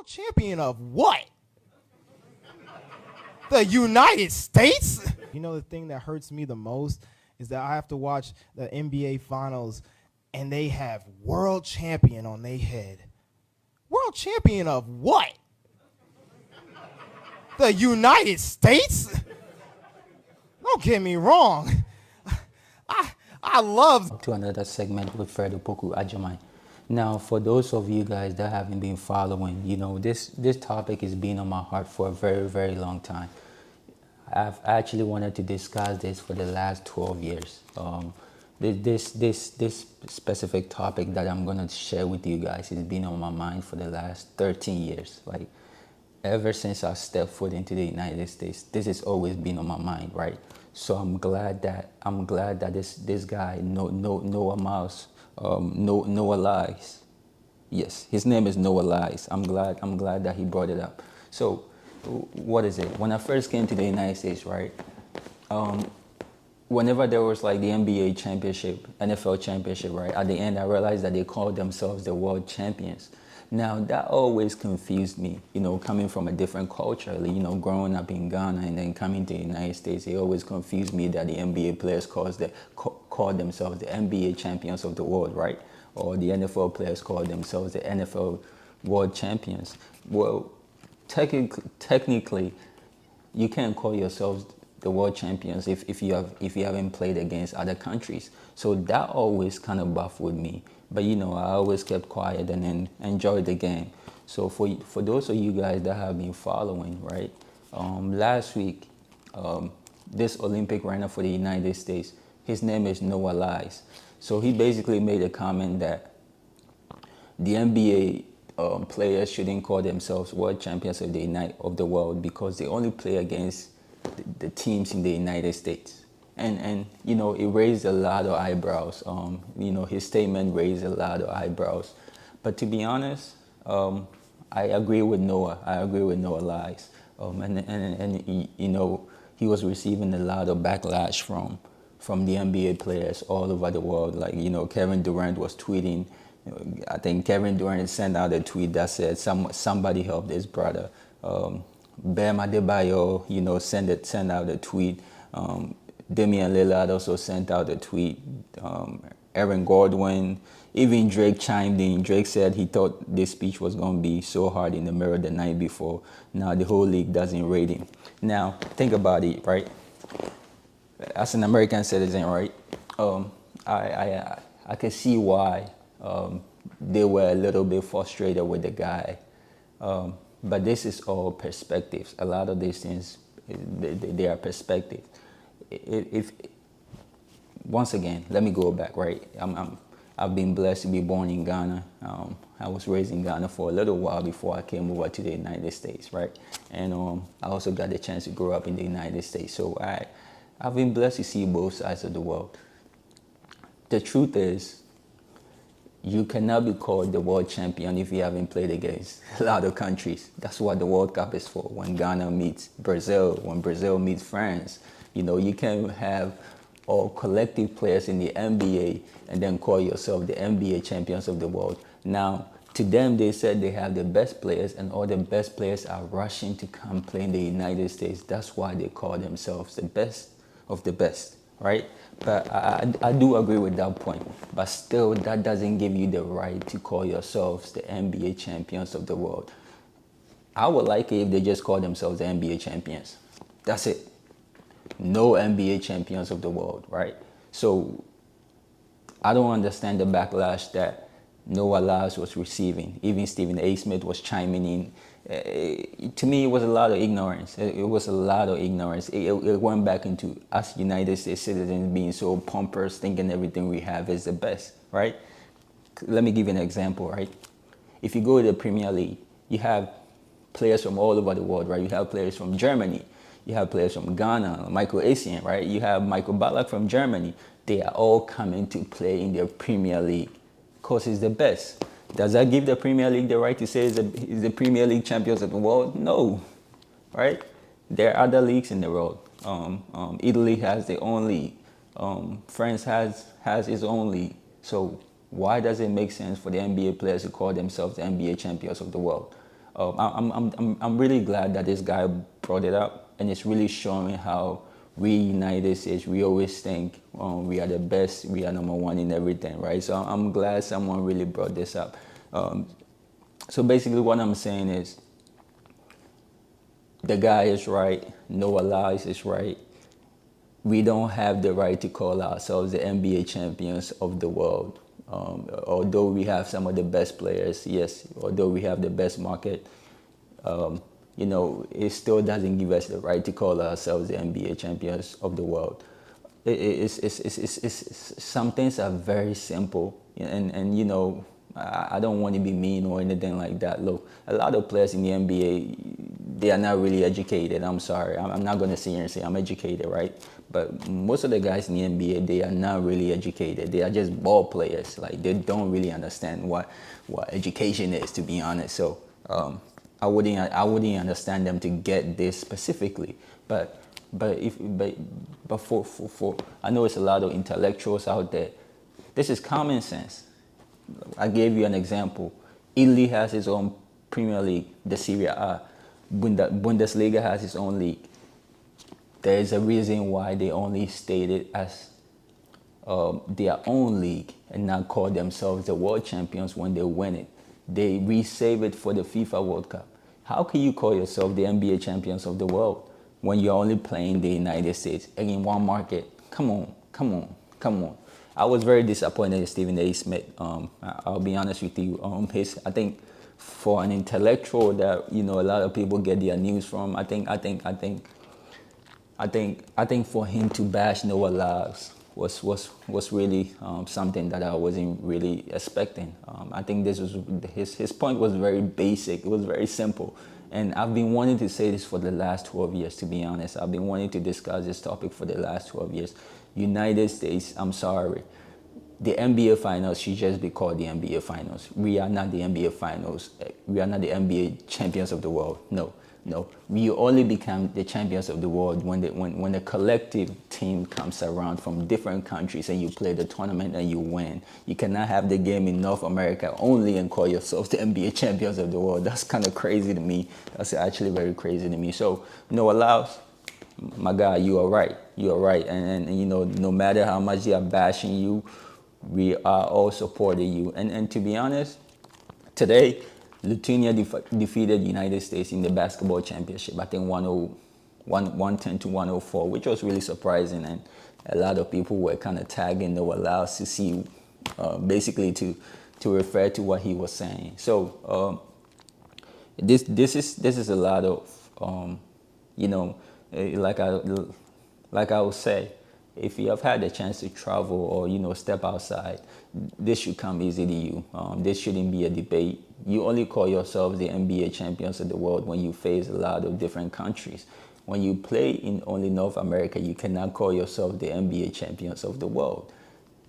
Champion of what? The United States? You know, the thing that hurts me the most is that I have to watch the NBA Finals and they have world champion on their head. World champion of what? The United States? Don't get me wrong. I love to another segment with Fred Opoku Ajamai. Now, for those of you guys that haven't been following, you know, this topic has been on my heart for a very, very long time. I've actually wanted to discuss this for the last 12 years. This specific topic that I'm gonna share with you guys has been on my mind for the last 13 years. Like, ever since I stepped foot into the United States, this has always been on my mind, right? So I'm glad that this guy Noah Miles, Noah Lyles. Yes, his name is Noah Lyles. I'm glad that he brought it up. So, what is it? When I first came to the United States, right? Whenever there was like the NBA championship, NFL championship, right? At the end, I realized that they called themselves the world champions. Now, that always confused me, you know, coming from a different culture, you know, growing up in Ghana and then coming to the United States, it always confused me that the NBA players called themselves the NBA champions of the world, right? Or the NFL players called themselves the NFL world champions. Well, technically, you can't call yourselves the world champions if you haven't played against other countries. So that always kind of baffled me. But you know, I always kept quiet and then enjoyed the game. So for those of you guys that have been following, right? Last week, this Olympic runner for the United States, his name is Noah Lyles. So he basically made a comment that the NBA players shouldn't call themselves world champions of the world because they only play against the teams in the United States. And you know, it raised a lot of eyebrows. You know, his statement raised a lot of eyebrows. But to be honest, I agree with Noah. I agree with Noah Lyles. And you know, he was receiving a lot of backlash from the NBA players all over the world. Like, you know, Kevin Durant was tweeting. I think Kevin Durant sent out a tweet that said, somebody help this brother. Bam Adebayo, you know, sent out a tweet. Damian Lillard also sent out a tweet. Aaron Gordon, even Drake chimed in. Drake said he thought this speech was going to be so hard in the mirror the night before. Now the whole league doesn't rate him. Now, think about it, right? As an American citizen, right? I can see why they were a little bit frustrated with the guy. But this is all perspectives. A lot of these things, they are perspective. If once again, let me go back, right? I've been blessed to be born in Ghana. I was raised in Ghana for a little while before I came over to the United States, right? And I also got the chance to grow up in the United States. So I've been blessed to see both sides of the world. The truth is, you cannot be called the world champion if you haven't played against a lot of countries. That's what the World Cup is for. When Ghana meets Brazil, when Brazil meets France, you know, you can have all collective players in the NBA and then call yourself the NBA champions of the world. Now, to them, they said they have the best players and all the best players are rushing to come play in the United States. That's why they call themselves the best of the best, right? But I do agree with that point. But still, that doesn't give you the right to call yourselves the NBA champions of the world. I would like it if they just call themselves the NBA champions. That's it. No NBA champions of the world, right? So I don't understand the backlash that Noah Lyles was receiving. Even Stephen A. Smith was chiming in. To me, it was a lot of ignorance. It was a lot of ignorance. It went back into us United States citizens being so pompous, thinking everything we have is the best, right? Let me give you an example, right? If you go to the Premier League, you have players from all over the world, right? You have players from Germany. You have players from Ghana, Michael Essien, right? You have Michael Ballack from Germany. They are all coming to play in the Premier League because it's the best. Does that give the Premier League the right to say it's the Premier League champions of the world? No, right? There are other leagues in the world. Italy has their own league. France has its own league. So why does it make sense for the NBA players to call themselves the NBA champions of the world? I'm really glad that this guy brought it up, and it's really showing how we United States, we always think we are the best, we are number one in everything, right? So I'm glad someone really brought this up. So basically what I'm saying is, the guy is right, Noah Lyles is right. We don't have the right to call ourselves the NBA champions of the world. Although we have some of the best players, yes, although we have the best market, it still doesn't give us the right to call ourselves the NBA champions of the world. Some things are very simple, and I don't want to be mean or anything like that. Look, a lot of players in the NBA, they are not really educated. I'm sorry. I'm not going to sit here and say I'm educated, right? But most of the guys in the NBA, they are not really educated. They are just ball players. Like, they don't really understand what education is, to be honest. So I wouldn't understand them to get this specifically. But for I know it's a lot of intellectuals out there. This is common sense. I gave you an example. Italy has its own Premier League, the Serie A. Bundesliga has its own league. There is a reason why they only state it as their own league and not call themselves the world champions when they win it. They resave it for the FIFA World Cup. How can you call yourself the NBA champions of the world when you're only playing the United States and in one market? Come on. I was very disappointed in Stephen A. Smith. I'll be honest with you. I think for an intellectual that a lot of people get their news from, I think for him to bash Noah Lyles was really something that I wasn't really expecting. I think this was his point was very basic. It was very simple. And I've been wanting to say this for the last 12 years, to be honest. I've been wanting to discuss this topic for the last 12 years. United States, I'm sorry. The NBA Finals should just be called the NBA Finals. We are not the NBA Finals. We are not the NBA champions of the world. No. We only become the champions of the world when the collective team comes around from different countries and you play the tournament and you win. You cannot have the game in North America only and call yourselves the NBA champions of the world. That's kind of crazy to me. That's actually very crazy to me. So, Noah Lyles, my guy, you are right. And no matter how much they are bashing you, we are all supporting you. And to be honest, today, Lithuania defeated the United States in the basketball championship. I think 110 to 104, which was really surprising. And a lot of people were kind of tagging Noah Lyles to see, basically to refer to what he was saying. So this is a lot of, like I would say, if you have had the chance to travel or step outside, this should come easy to you. This shouldn't be a debate. You only call yourselves the NBA champions of the world when you face a lot of different countries. When you play in only North America, you cannot call yourself the NBA champions of the world.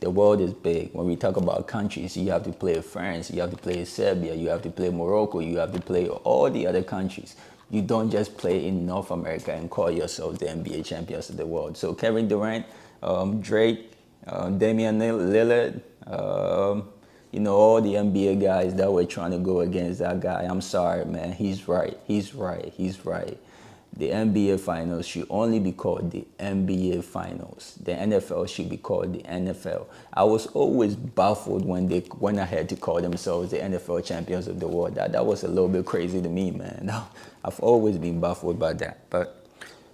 The world is big. When we talk about countries, you have to play France, you have to play Serbia, you have to play Morocco, you have to play all the other countries. You don't just play in North America and call yourself the NBA champions of the world. So Kevin Durant, Drake, Damian Lillard, all the NBA guys that were trying to go against that guy. I'm sorry, man. He's right. The NBA Finals should only be called the NBA Finals. The NFL should be called the NFL. I was always baffled when they went ahead to call themselves the NFL champions of the world. That was a little bit crazy to me, man. I've always been baffled by that. But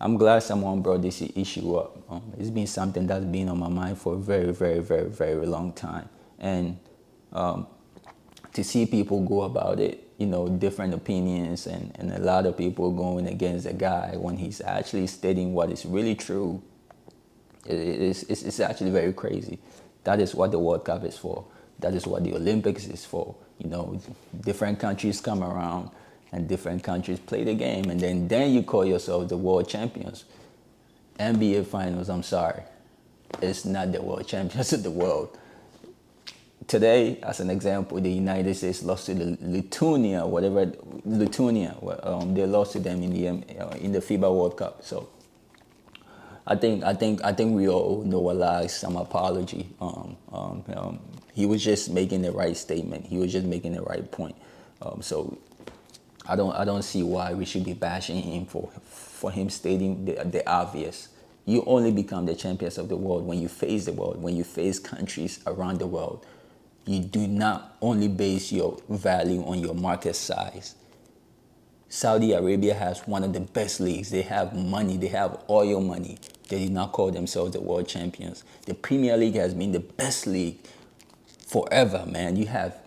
I'm glad someone brought this issue up. It's been something that's been on my mind for a very, very, very, very long time. And to see people go about it, different opinions and a lot of people going against the guy when he's actually stating what is really true, it's actually very crazy. That is what the World Cup is for. That is what the Olympics is for. Different countries come around and different countries play the game, and then you call yourself the world champions. NBA Finals, I'm sorry. It's not the world champions of the world. Today, as an example, the United States lost to the Lithuania. They lost to them in the FIBA World Cup. So I think we all owe Noah Lyles some apology. He was just making the right statement. He was just making the right point. So I don't see why we should be bashing him for him stating the obvious. You only become the champions of the world when you face the world, when you face countries around the world. You do not only base your value on your market size. Saudi Arabia has one of the best leagues. They have money, they have oil money. They did not call themselves the world champions. The Premier League has been the best league forever, man. You have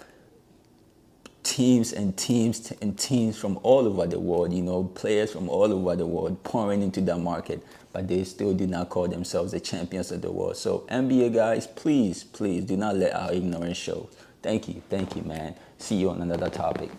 teams and teams and teams from all over the world, you know, players from all over the world pouring into that market, but they still did not call themselves the champions of the world. So NBA guys, please do not let our ignorance show. Thank you, man. See you on another topic.